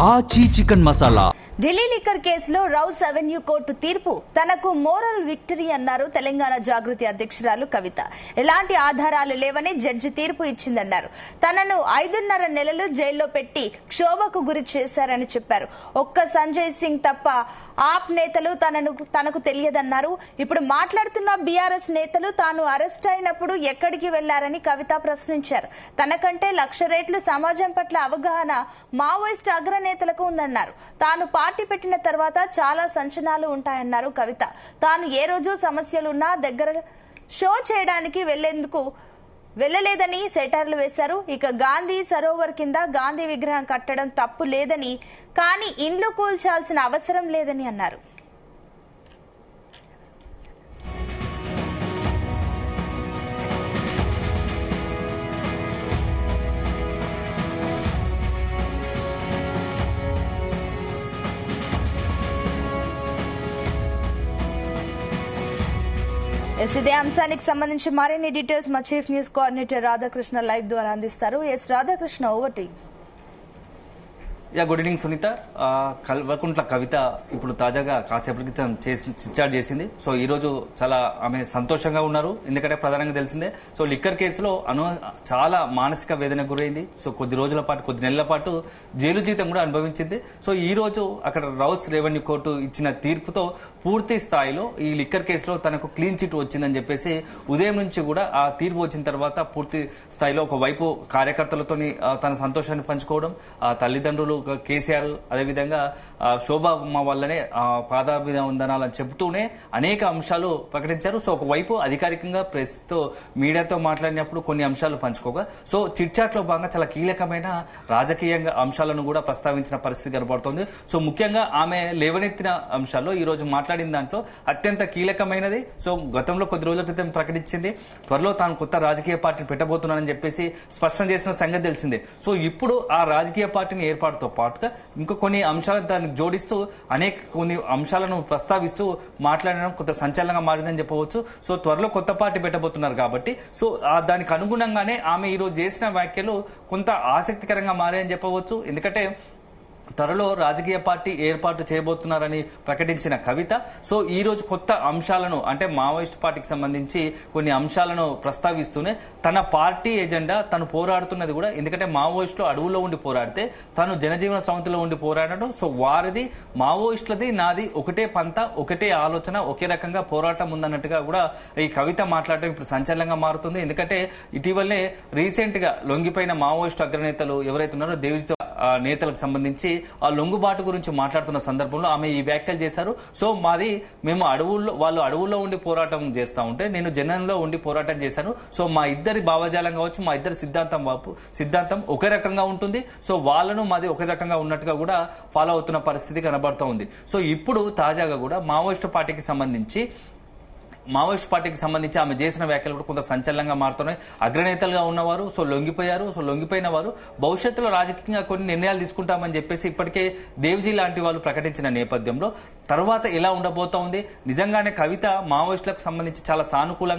ఆచి chicken masala. Delhi liquor కేసులో rows avenue court తీర్పు తనకు మోరల్ విక్టరీ అన్నారు తెలంగాణ జాగృతి అధ్యక్షురాలు కవిత. ఎలాంటి ఆధారాలు లేవని జడ్జి తీర్పు ఇచ్చిందన్నారు. తనను 5.5 నెలలు జైల్లో పెట్టి క్షోభకు గురి చేశారని చెప్పారు. ఒక్క సంజయ్ సింగ్ తప్ప ఆప్ నేతలు తనకు తెలియదన్నారు. ఇప్పుడు మాట్లాడుతున్న బీఆర్ఎస్ నేతలు తాను అరెస్ట్ అయినప్పుడు ఎక్కడికి వెళ్లారని కవిత ప్రశ్నించారు. తనకంటే 1,00,000 రెట్లు సమాజం పట్ల అవగాహన మావోయిస్ట్ అగ్రనేతలకు ఉందన్నారు. తాను పార్టీ పెట్టిన తర్వాత చాలా సంచలనాలు ఉంటాయన్నారు కవిత. తాను ఏ రోజు సమస్యలున్నా దగ్గర షో చేయడానికి వెళ్లలేదని సెటర్లు వేశారు. ఇక గాంధీ సరోవర్ కింద గాంధీ విగ్రహం కట్టడం తప్పు లేదని, కానీ ఇండ్లు కూల్చాల్సిన అవసరం లేదని అన్నారు. ఇదే అంశానికి సంబంధించి మరిన్ని డీటెయిల్స్ మా chief news coordinator Radhakrishna live ద్వారా అందిస్తారు. Radhakrishna, over to you. Good evening Sunitha. Kalvakuntla Kavitha ఇప్పుడు తాజాగా కాసేపటి క్రితం చిట్చాట్ చేసింది. సో ఈ రోజు చాలా ఆమె సంతోషంగా ఉన్నారు. ఎందుకంటే ప్రధానంగా తెలిసిందే, సో లిక్కర్ కేసులో చాలా మానసిక వేదనకు గురైంది. సో కొద్ది నెలల పాటు జైలు జీతం కూడా అనుభవించింది. సో ఈ రోజు అక్కడ రౌస్ రెవెన్యూ కోర్టు ఇచ్చిన తీర్పుతో పూర్తి స్థాయిలో ఈ లిక్కర్ కేసులో తనకు క్లీన్ చిట్ వచ్చిందని చెప్పేసి ఉదయం నుంచి కూడా ఆ తీర్పు వచ్చిన తర్వాత పూర్తి స్థాయిలో ఒకవైపు కార్యకర్తలతోని తన సంతోషాన్ని పంచుకోవడం, ఆ తల్లిదండ్రులు కేసీఆర్ అదేవిధంగా శోభమ్మ వల్లనే పాదాభివందనాలని చెబుతూనే అనేక అంశాలు ప్రకటించారు. సో ఒకవైపు అధికారికంగా ప్రెస్ తో మీడియాతో మాట్లాడినప్పుడు కొన్ని అంశాలు పంచుకోగా, సో చిట్చాట్ లో భాగంగా చాలా కీలకమైన రాజకీయంగా అంశాలను కూడా ప్రస్తావించిన పరిస్థితి కనబడుతోంది. సో ముఖ్యంగా ఆమె లేవనెత్తిన అంశాల్లో ఈ రోజు మాట్లాడిన దాంట్లో అత్యంత కీలకమైనది, సో గతంలో కొద్ది రోజుల క్రితం ప్రకటించింది త్వరలో తాను కొత్త రాజకీయ పార్టీని పెట్టబోతున్నానని చెప్పేసి స్పష్టం చేసిన సంగతి తెలిసిందే. సో ఇప్పుడు ఆ రాజకీయ పార్టీని ఏర్పాటుతో పాటుగా ఇంకా కొన్ని అంశాలను దానికి జోడిస్తూ కొన్ని అంశాలను ప్రస్తావిస్తూ మాట్లాడడం కొంత సంచలనంగా మారిందని చెప్పవచ్చు. సో త్వరలో కొత్త పార్టీ పెట్టబోతున్నారు కాబట్టి సో దానికి అనుగుణంగానే ఆమె ఈ రోజు చేసిన వ్యాఖ్యలు కొంత ఆసక్తికరంగా మారాయని చెప్పవచ్చు. ఎందుకంటే త్వరలో రాజకీయ పార్టీ ఏర్పాటు చేయబోతున్నారని ప్రకటించిన కవిత సో ఈ రోజు కొత్త అంశాలను, అంటే మావోయిస్ట్ పార్టీకి సంబంధించి కొన్ని అంశాలను ప్రస్తావిస్తూనే తన పార్టీ ఎజెండా తను పోరాడుతున్నది కూడా, ఎందుకంటే మావోయిస్టులు అడవుల్లో ఉండి పోరాడితే తను జనజీవన సమితిలో ఉండి పోరాడడం, సో వారిది మావోయిస్టులది నాది ఒకటే పంత, ఒకటే ఆలోచన, ఒకే రకంగా పోరాటం ఉందన్నట్టుగా కూడా ఈ కవిత మాట్లాడడం ఇప్పుడు సంచలనంగా మారుతుంది. ఎందుకంటే ఇటీవలే రీసెంట్ గా లొంగిపోయిన మావోయిస్టు అగ్రనేతలు ఎవరైతే ఉన్నారో దేవిజితో నేతలకు సంబంధించి ఆ లొంగుబాటు గురించి మాట్లాడుతున్న సందర్భంలో ఆమె ఈ వ్యాఖ్యలు చేశారు. సో మేము వాళ్ళు అడవుల్లో ఉండి పోరాటం చేస్తా ఉంటే నేను జనంలో ఉండి పోరాటం చేశాను. సో మా ఇద్దరి భావజాలం కావచ్చు, మా ఇద్దరి సిద్ధాంతం ఒకే రకంగా ఉంటుంది. సో వాళ్ళను మాది ఒకే రకంగా ఉన్నట్టుగా కూడా ఫాలో అవుతున్న పరిస్థితి కనబడుతూ ఉంది. సో ఇప్పుడు తాజాగా కూడా మావోయిస్టు పార్టీకి సంబంధించి ఆమె చేసిన వ్యాఖ్యలు కూడా కొంత సంచలనంగా మారుతున్నాయి. అగ్రనేతలుగా ఉన్నవారు సో లొంగిపోయారు. సో లొంగిపోయిన వారు భవిష్యత్తులో రాజకీయంగా కొన్ని నిర్ణయాలు తీసుకుంటామని చెప్పేసి ఇప్పటికే దేవ్జీ లాంటి వాళ్ళు ప్రకటించిన నేపథ్యంలో తర్వాత ఎలా ఉండబోతా ఉంది, నిజంగానే కవిత మావోయిస్టులకు సంబంధించి చాలా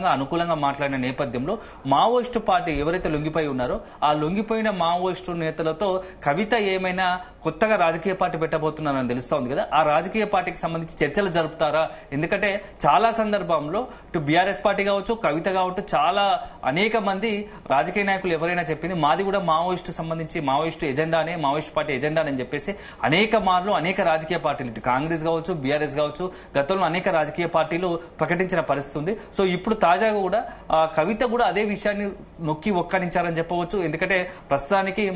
అనుకూలంగా మాట్లాడిన నేపథ్యంలో మావోయిస్టు పార్టీ ఎవరైతే లొంగిపోయి ఉన్నారో ఆ లొంగిపోయిన మావోయిస్టు నేతలతో కవిత ఏమైనా కొత్తగా రాజకీయ పార్టీ పెట్టబోతున్నారని తెలుస్తోంది కదా. ఆ రాజకీయ పార్టీకి సంబంధించి చర్చలు జరుపుతారా? ఎందుకంటే చాలా సందర్భంలో ఇటు బీఆర్ఎస్ పార్టీ కావచ్చు, కవిత కావచ్చు, చాలా అనేక మంది రాజకీయ నాయకులు ఎవరైనా చెప్పింది మాది కూడా మావోయిస్టు ఎజెండానే, మావోయిస్టు పార్టీ ఎజెండానే అని చెప్పేసి అనేక రాజకీయ పార్టీలు ఇటు కాంగ్రెస్ కావచ్చు, బీఆర్ఎస్ కావచ్చు, గతంలో అనేక రాజకీయ పార్టీలు ప్రకటించిన పరిస్థితి ఉంది. సో ఇప్పుడు తాజాగా కూడా కవిత కూడా అదే విషయాన్ని నొక్కి ఒక్కడించారని చెప్పవచ్చు. ఎందుకంటే ప్రస్తుతానికి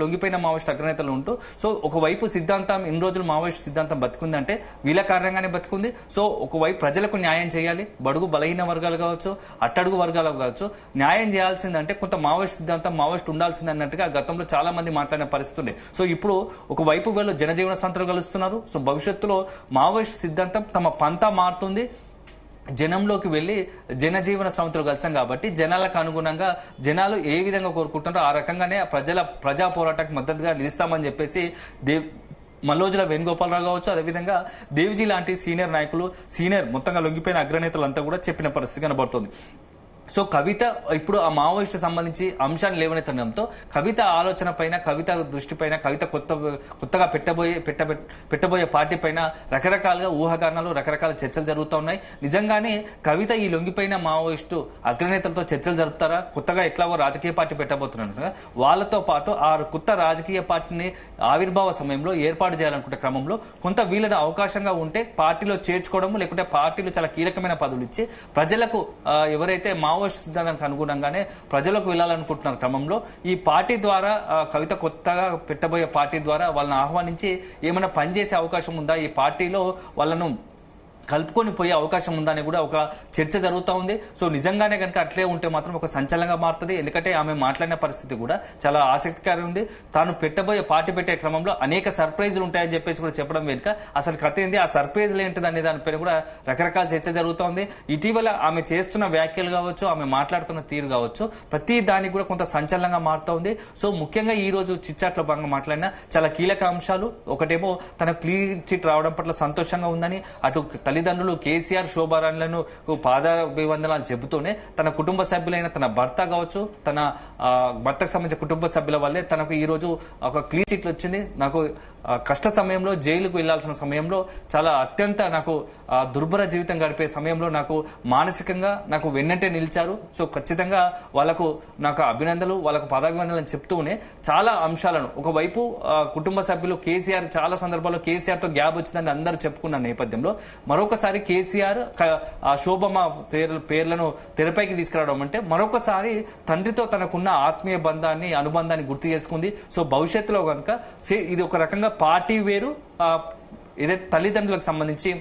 లొంగిపోయిన మావోయిస్టు అగ్రనేతలు ఉంటూ సో ఒకవైపు సిద్ధాంతం ఇన్ని రోజులు మావోయిస్టు సిద్ధాంతం బతుకుందంటే వీళ్ళ కారణంగానే బతుకుంది. సో ఒకవైపు ప్రజలకు న్యాయం చేయాలి, బడుగు బలహీన వర్గాలు కావచ్చు, అట్టడుగు వర్గాలకు కావచ్చు, న్యాయం చేయాల్సిందంటే కొంత మావోయిస్ట్ సిద్ధాంతం మావోయిస్ట్ ఉండాల్సింది అన్నట్టుగా గతంలో చాలా మంది మాట్లాడిన పరిస్థితి ఉంది. సో ఇప్పుడు ఒకవైపు వీళ్ళు జనజీవన సంస్థలు కలుస్తున్నారు. సో భవిష్యత్తులో మావోయిస్ట్ సిద్ధాంతం తమ పంతా మారుతుంది, జనంలోకి వెళ్లి జనజీవన సమితులు కలిసాం కాబట్టి జనాలకు అనుగుణంగా జనాలు ఏ విధంగా కోరుకుంటున్నారో ఆ రకంగానే ప్రజా పోరాటానికి మద్దతుగా నిలుస్తామని చెప్పేసి మల్లోజుల వేణుగోపాలరావు కావచ్చు, అదేవిధంగా దేవ్జీ లాంటి సీనియర్ నాయకులు, మొత్తంగా లొంగిపోయిన అగ్రనేతలంతా కూడా చెప్పిన పరిస్థితి కనబడుతుంది. సో కవిత ఇప్పుడు ఆ మావోయిస్టు సంబంధించి అంశాన్ని లేవనెత్తడంతో కవిత ఆలోచన పైన, కవిత దృష్టి పైన, కవిత కొత్తగా పెట్టబోయే పార్టీ పైన రకరకాలుగా ఊహాగానాలు, రకరకాల చర్చలు జరుగుతూ ఉన్నాయి. నిజంగానే కవిత ఈ లొంగిపోయిన మావోయిస్టు అగ్రనేతలతో చర్చలు జరుపుతారా? కొత్తగా ఎట్లాగో రాజకీయ పార్టీ పెట్టబోతున్నారు, వాళ్ళతో పాటు ఆ కొత్త రాజకీయ పార్టీని ఆవిర్భావ సమయంలో ఏర్పాటు చేయాలనుకుంటే క్రమంలో కొంత వీళ్ళని అవకాశంగా ఉంటే పార్టీలో చేర్చుకోవడం, లేకుంటే పార్టీలో చాలా కీలకమైన పదవులు ఇచ్చి ప్రజలకు ఎవరైతే మావోయిస్ట్ సిద్ధాంతానికి అనుగుణంగానే ప్రజలకు వెళ్ళాలనుకుంటున్న క్రమంలో ఈ పార్టీ ద్వారా కవిత కొత్తగా పెట్టబోయే పార్టీ ద్వారా వాళ్ళని ఆహ్వానించి ఏమైనా పనిచేసే అవకాశం ఉందా, ఈ పార్టీలో వాళ్ళను కలుపుకొని పోయే అవకాశం ఉందని కూడా ఒక చర్చ జరుగుతూ ఉంది. సో నిజంగానే కనుక అట్లే ఉంటే మాత్రం ఒక సంచలనంగా మారుతుంది. ఎందుకంటే ఆమె మాట్లాడిన పరిస్థితి కూడా చాలా ఆసక్తికరంగా ఉంది. తాను పెట్టబోయే పార్టీ పెట్టే క్రమంలో అనేక సర్ప్రైజులు ఉంటాయని చెప్పేసి కూడా చెప్పడం వెనుక అసలు కథ ఏంది, ఆ సర్ప్రైజులు ఏంటిది అనే దానిపైన కూడా రకరకాల చర్చ జరుగుతోంది. ఇటీవల ఆమె చేస్తున్న వ్యాఖ్యలు కావచ్చు, ఆమె మాట్లాడుతున్న తీరు కావచ్చు, ప్రతి దానికి కూడా కొంత సంచలనంగా మారుతోంది. సో ముఖ్యంగా ఈ రోజు చిట్చాట్లో భాగంగా మాట్లాడిన చాలా కీలక అంశాలు, ఒకటేమో తన క్లీన్ చిట్ రావడం పట్ల సంతోషంగా ఉందని, అటు తల్లిదండ్రులు కేసీఆర్ శోభారాణులను పాదాభివందనాలు చెబుతూనే తన కుటుంబ సభ్యులైన తన భర్త కావచ్చు, తన భర్తకు సంబంధించిన కుటుంబ సభ్యుల వల్లే తనకు ఈ రోజు ఒక క్లీన్ చిట్ వచ్చింది. నాకు కష్ట సమయంలో, జైలుకు వెళ్లాల్సిన సమయంలో, చాలా అత్యంత నాకు దుర్భర జీవితం గడిపే సమయంలో నాకు మానసికంగా నాకు వెన్నంటే నిలిచారు. సో ఖచ్చితంగా వాళ్ళకు నాకు అభినందనలు, వాళ్ళకు పాదాభివందనలు చెప్తూనే చాలా అంశాలను, ఒకవైపు కుటుంబ సభ్యులు కేసీఆర్ చాలా సందర్భాల్లో కేసీఆర్ తో గ్యాప్ వచ్చిందని అందరూ చెప్పుకున్న నేపథ్యంలో మరొకసారి కేసీఆర్ శోభమ్మ పేర్లను తెరపైకి తీసుకురావడం అంటే మరొకసారి తండ్రితో తనకున్న ఆత్మీయ బంధాన్ని, అనుబంధాన్ని గుర్తు చేసుకుంది. సో భవిష్యత్తులో కనుక ఇది ఒక రకంగా పార్టీ వేరు, ఏదైతే తల్లిదండ్రులకు సంబంధించి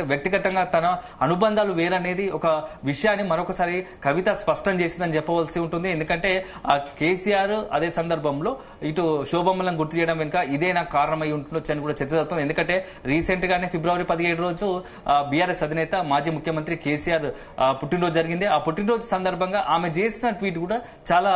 వ్యక్తిగతంగా తన అనుబంధాలు వేరనేది ఒక విషయాన్ని మరొకసారి కవిత స్పష్టం చేసిందని చెప్పవలసి ఉంటుంది. ఎందుకంటే ఆ కేసీఆర్ అదే సందర్భంలో ఇటు శోభమ్మలను గుర్తు చేయడం వెనుక ఇదే నాకు కారణమై ఉంటుండొచ్చు అని కూడా చర్చ జరుగుతుంది. ఎందుకంటే రీసెంట్ గానే ఫిబ్రవరి 17 రోజు బీఆర్ఎస్ అధినేత మాజీ ముఖ్యమంత్రి కేసీఆర్ పుట్టినరోజు జరిగింది. ఆ పుట్టినరోజు సందర్భంగా ఆమె చేసిన ట్వీట్ కూడా చాలా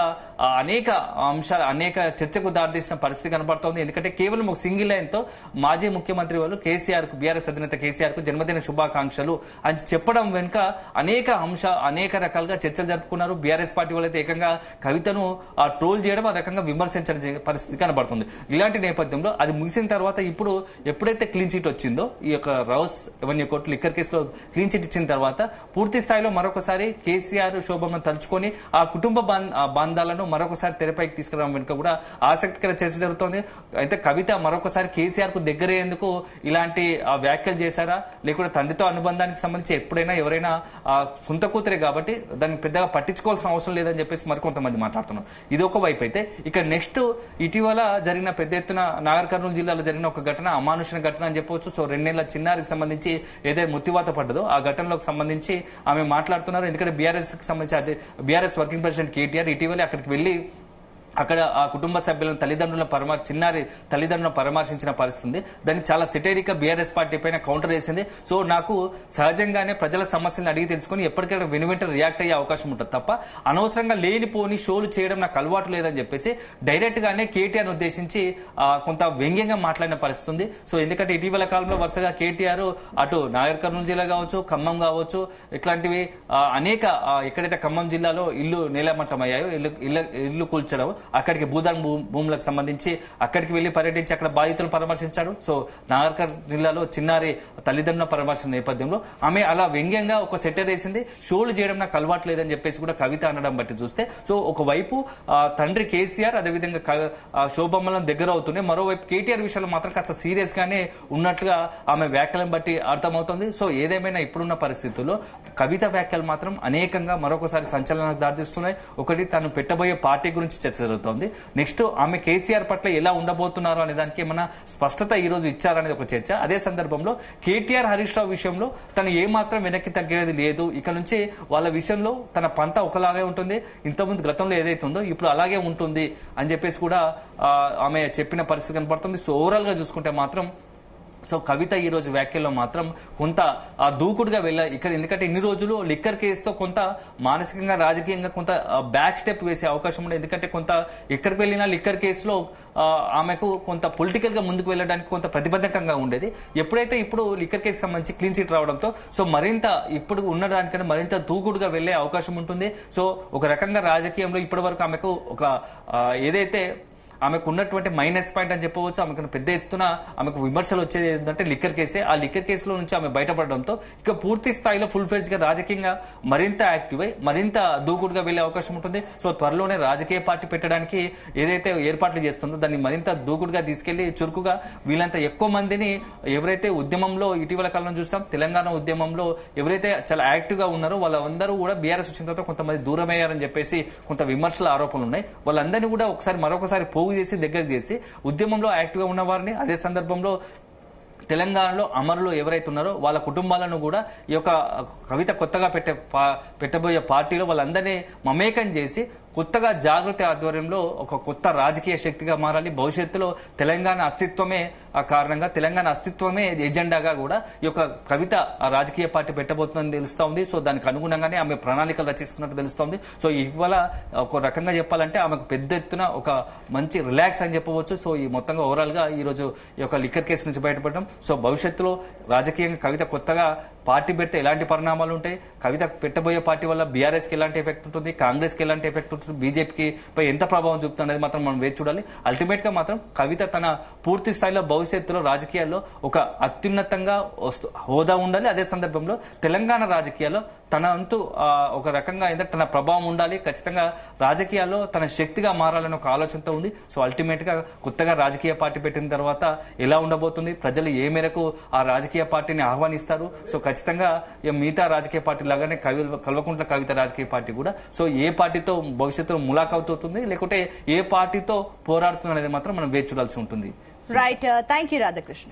అనేక అంశాలు, అనేక చర్చకు దారితీసిన పరిస్థితి కనబడుతోంది. ఎందుకంటే కేవలం ఒక సింగిల్ లైన్ తో మాజీ ముఖ్యమంత్రి వాళ్ళు కేసీఆర్ కు, బీఆర్ఎస్ అధినేత కేసీఆర్ కు జన్మదిన శుభాకాంక్షలు అని చెప్పడం వెనుక అనేక రకాలుగా చర్చలు జరుపుకున్నారు. బీఆర్ఎస్ పార్టీ వాళ్ళైతే ఏకంగా కవితను ట్రోల్ చేయడం, ఆ రకంగా విమర్శించడం పరిస్థితి కనబడుతుంది. ఇలాంటి నేపథ్యంలో అది ముగిసిన తర్వాత ఇప్పుడు ఎప్పుడైతే క్లీన్ చిట్ వచ్చిందో, ఈ యొక్క రౌస్ ఎవెన్యూ కోర్టు లిక్కర్ కేసులో క్లీన్ చిట్ ఇచ్చిన తర్వాత పూర్తి స్థాయిలో మరొకసారి కేసీఆర్ శోభమ్మను తలుచుకొని ఆ కుటుంబ బంధాలను మరొకసారి తెరపైకి తీసుకురావడం వెనుక కూడా ఆసక్తికర చర్చ జరుగుతోంది. అయితే కవిత మరొకసారి కేసీఆర్ కు దగ్గరయ్యేందుకు ఇలాంటి వ్యాఖ్యలు చేశారా, లేకుంటే తండ్రితో అనుబంధానికి సంబంధించి ఎప్పుడైనా ఎవరైనా సొంత కూతురే కాబట్టి దాన్ని పెద్దగా పట్టించుకోవాల్సిన అవసరం లేదని చెప్పేసి మరికొంతమంది మాట్లాడుతున్నారు. ఇది ఒక వైపు అయితే, ఇక నెక్స్ట్ ఇటీవల జరిగిన పెద్ద ఎత్తున నాగర్ కర్నూలు జిల్లాలో జరిగిన ఒక ఘటన, అమానుషణ ఘటన అని చెప్పవచ్చు. సో 2 నెలల చిన్నారికి సంబంధించి ఏదైతే ముత్తివాత పడ్డదో ఆ ఘటనలోకి సంబంధించి ఆమె మాట్లాడుతున్నారు. ఎందుకంటే బీఆర్ఎస్ కి సంబంధించి బీఆర్ఎస్ వర్కింగ్ ప్రెసిడెంట్ కేటీఆర్ ఇటీవలే అక్కడికి వెళ్లి అక్కడ ఆ కుటుంబ సభ్యులను చిన్నారి తల్లిదండ్రులను పరామర్శించిన పరిస్థితి ఉంది. దాన్ని చాలా సెటైరిక్ గా బీఆర్ఎస్ పార్టీ పైన కౌంటర్ వేసింది. సో నాకు సహజంగానే ప్రజల సమస్యలను అడిగి తెలుసుకుని ఎప్పటికైనా వెనువెంటనే రియాక్ట్ అయ్యే అవకాశం ఉంటుంది తప్ప అనవసరంగా లేనిపోని షోలు చేయడం నాకు అలవాటు లేదని చెప్పేసి డైరెక్ట్ గానే కేటీఆర్ ఉద్దేశించి కొంత వ్యంగ్యంగా మాట్లాడిన పరిస్థితి ఉంది. సో ఎందుకంటే ఇటీవల కాలంలో వరుసగా కేటీఆర్ అటు నాగర్ కర్నూలు జిల్లా కావచ్చు, ఖమ్మం కావచ్చు, ఇట్లాంటివి అనేక ఎక్కడైతే ఖమ్మం జిల్లాలో ఇల్లు నేలమట్టమయ్యాయో, ఇల్లు కూల్చడం, అక్కడికి భూదాన్ భూములకు సంబంధించి అక్కడికి వెళ్లి పర్యటించి అక్కడ బాధితులను పరామర్శించాడు. సో నాగర్ జిల్లాలో చిన్నారి తల్లిదండ్రుల పరామర్శన నేపథ్యంలో ఆమె అలా వ్యంగ్యంగా ఒక సెటర్ వేసింది. షోలు చేయడం నాకు అలవాటు లేదని చెప్పేసి కూడా కవిత అనడం బట్టి చూస్తే, సో ఒకవైపు తండ్రి కేసీఆర్ అదేవిధంగా శోభమ్మలను దగ్గర అవుతున్నాయి, మరోవైపు కేటీఆర్ విషయంలో మాత్రం కాస్త సీరియస్ గానే ఉన్నట్లుగా ఆమె వ్యాఖ్యలను బట్టి అర్థమవుతుంది. సో ఏదేమైనా ఇప్పుడున్న పరిస్థితుల్లో కవిత వ్యాఖ్యలు మాత్రం అనేకంగా మరొకసారి సంచలనానికి దారితీస్తున్నాయి. ఒకటి తను పెట్టబోయే పార్టీ గురించి చర్చ జరుగుతోంది. నెక్స్ట్ ఆమె కేసీఆర్ పట్ల ఎలా ఉండబోతున్నారు అనే దానికి ఏమైనా స్పష్టత ఈ రోజు ఇచ్చారనేది ఒక చర్చ. అదే సందర్భంలో కేటీఆర్ హరీష్ రావు విషయంలో తను ఏమాత్రం వెనక్కి తగ్గేది లేదు, ఇక నుంచి వాళ్ళ విషయంలో తన పంత ఒకలాగే ఉంటుంది, ఇంతకుముందు గతంలో ఏదైతే ఉందో ఇప్పుడు అలాగే ఉంటుంది అని చెప్పేసి కూడా ఆమె చెప్పిన పరిస్థితి కనపడుతుంది. సో ఓవరాల్ గా చూసుకుంటే మాత్రం సో కవిత ఈ రోజు వ్యాఖ్యల్లో మాత్రం కొంత దూకుడుగా ఇక్కడ ఎందుకంటే ఇన్ని రోజులు లిక్కర్ కేసుతో కొంత మానసికంగా రాజకీయంగా కొంత బ్యాక్ స్టెప్ వేసే అవకాశం ఉంది. ఎందుకంటే కొంత ఎక్కడికి వెళ్ళినా లిక్కర్ కేసులో ఆమెకు కొంత పొలిటికల్ గా ముందుకు వెళ్ళడానికి కొంత ప్రతిబంధకంగా ఉండేది. ఎప్పుడైతే ఇప్పుడు లిక్కర్ కేసు సంబంధించి క్లీన్ చిట్ రావడంతో సో మరింత ఇప్పుడు ఉన్నదానికన్నా మరింత దూకుడుగా వెళ్లే అవకాశం ఉంటుంది. సో ఒక రకంగా రాజకీయంలో ఇప్పటి వరకు ఆమెకు ఒక ఏదైతే ఆమెకు ఉన్నటువంటి మైనస్ పాయింట్ అని చెప్పవచ్చు, ఆమెకు పెద్ద ఎత్తున ఆమెకు విమర్శలు వచ్చేది ఏంటంటే లిక్కర్ కేసే. ఆ లిక్కర్ కేసులో నుంచి ఆమె బయటపడడంతో ఇక పూర్తి స్థాయిలో ఫుల్ ఫ్లెడ్జ్ గా రాజకీయంగా మరింత యాక్టివ్ అయి మరింత దూకుడుగా వెళ్లే అవకాశం ఉంటుంది. సో త్వరలోనే రాజకీయ పార్టీ పెట్టడానికి ఏదైతే ఏర్పాట్లు చేస్తుందో దాన్ని మరింత దూకుడుగా తీసుకెళ్లి చురుకుగా వీళ్ళంతా ఎక్కువ మందిని ఎవరైతే ఉద్యమంలో ఇటీవల కాలంలో చూసాం తెలంగాణ ఉద్యమంలో ఎవరైతే చాలా యాక్టివ్ గా ఉన్నారో వాళ్ళందరూ కూడా బీఆర్ఎస్ వచ్చిన తర్వాత కొంతమంది దూరమయ్యారని చెప్పేసి కొంత విమర్శల ఆరోపణలు ఉన్నాయి. వాళ్ళందరినీ కూడా మరొకసారి పోగు చేసి దగ్గర చేసి ఉద్యమంలో యాక్టివ్ గా ఉన్న వారిని అదే సందర్భంలో తెలంగాణలో అమరులు ఎవరైతే ఉన్నారో వాళ్ళ కుటుంబాలను కూడా ఈ యొక్క కవిత కొత్తగా పెట్టబోయే పార్టీలో వాళ్ళందరినీ మమేకం చేసి కొత్తగా జాగృతి ఆధ్వర్యంలో ఒక కొత్త రాజకీయ శక్తిగా మారాలి. భవిష్యత్తులో తెలంగాణ అస్తిత్వమే ఆ కారణంగా తెలంగాణ అస్తిత్వమే ఎజెండాగా కూడా ఈ యొక్క కవిత రాజకీయ పార్టీ పెట్టబోతుందని తెలుస్తా ఉంది. సో దానికి అనుగుణంగానే ఆమె ప్రణాళికలు రచిస్తున్నట్టు తెలుస్తోంది. సో ఇవాళ ఒక రకంగా చెప్పాలంటే ఆమెకు పెద్ద ఎత్తున ఒక మంచి రిలాక్స్ అని చెప్పవచ్చు. సో ఈ మొత్తంగా ఓవరాల్ గా ఈ రోజు ఈ యొక్క లిక్కర్ కేసు నుంచి బయటపడడం. సో భవిష్యత్తులో రాజకీయంగా కవిత కొత్తగా పార్టీ పెడితే ఎలాంటి పరిణామాలు ఉంటాయి, కవిత పెట్టబోయే పార్టీ వల్ల బీఆర్ఎస్ కి ఎలాంటి ఎఫెక్ట్ ఉంటుంది, కాంగ్రెస్ కి ఎలాంటి ఎఫెక్ట్ ఉంటుంది, బీజేపీకి పై ఎంత ప్రభావం చూపుతుంది అనేది మాత్రం మనం వేచి చూడాలి. అల్టిమేట్ గా మాత్రం కవిత తన పూర్తి స్థాయిలో భవిష్యత్తులో రాజకీయాల్లో ఒక అత్యున్నతంగా హోదా ఉండాలి. అదే సందర్భంలో తెలంగాణ రాజకీయాల్లో తన అంటూ ఒక రకంగా ఏంటంటే తన ప్రభావం ఉండాలి. ఖచ్చితంగా రాజకీయాల్లో తన శక్తిగా మారాలని ఒక ఆలోచనతో ఉంది. సో అల్టిమేట్ గా కొత్తగా రాజకీయ పార్టీ పెట్టిన తర్వాత ఎలా ఉండబోతుంది, ప్రజలు ఏ మేరకు ఆ రాజకీయ పార్టీని ఆహ్వానిస్తారు. సో ఖచ్చితంగా మిగతా రాజకీయ పార్టీ లాగానే కల్వకుంట్ల కవిత రాజకీయ పార్టీ కూడా సో ఏ పార్టీతో భవిష్యత్తులో ములాఖాత్ అవుతుంది లేకుంటే ఏ పార్టీతో పోరాడుతుంది అనేది మాత్రం మనం వేచి చూడాల్సి ఉంటుంది. Right, thank you Radhakrishna.